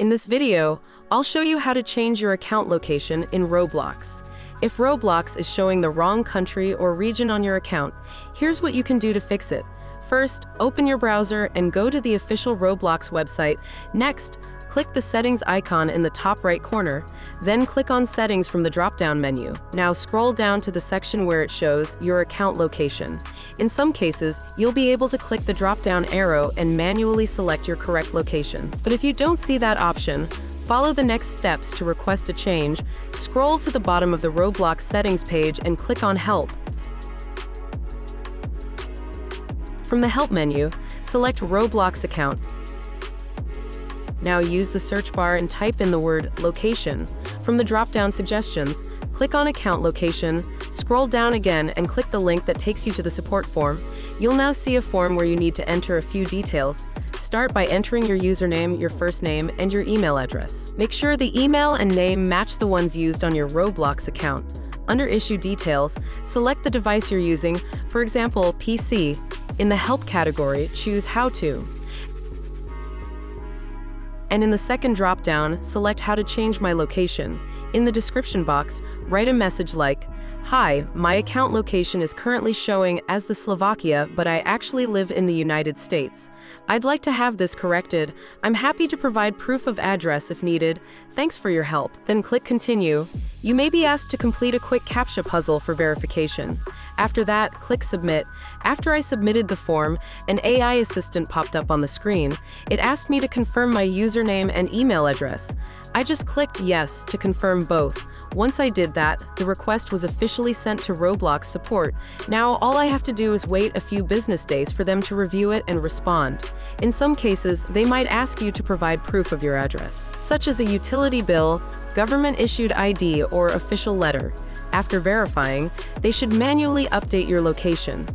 In this video, I'll show you how to change your account location in Roblox. If Roblox is showing the wrong country or region on your account, here's what you can do to fix it. First, open your browser and go to the official Roblox website. Next, click the settings icon in the top right corner, then click on settings from the drop-down menu. Now scroll down to the section where it shows your account location. In some cases, you'll be able to click the drop-down arrow and manually select your correct location. But if you don't see that option, follow the next steps to request a change. Scroll to the bottom of the Roblox settings page and click on Help. From the Help menu, select Roblox account. Now use the search bar and type in the word location. From the drop-down suggestions, click on account location, scroll down again and click the link that takes you to the support form. You'll now see a form where you need to enter a few details. Start by entering your username, your first name, and your email address. Make sure the email and name match the ones used on your Roblox account. Under Issue Details, select the device you're using, for example, PC. In the Help category, choose How To. And in the second drop-down, select How to change my location. In the description box, write a message like, "Hi, my account location is currently showing as the Slovakia, but I actually live in the United States. I'd like to have this corrected. I'm happy to provide proof of address if needed. Thanks for your help." Then click Continue. You may be asked to complete a quick CAPTCHA puzzle for verification. After that, click Submit. After I submitted the form, an AI assistant popped up on the screen. It asked me to confirm my username and email address. I just clicked Yes to confirm both. Once I did that, the request was officially sent to Roblox Support. Now, all I have to do is wait a few business days for them to review it and respond. In some cases, they might ask you to provide proof of your address, such as a utility bill, government-issued ID, or official letter. After verifying, they should manually update your location.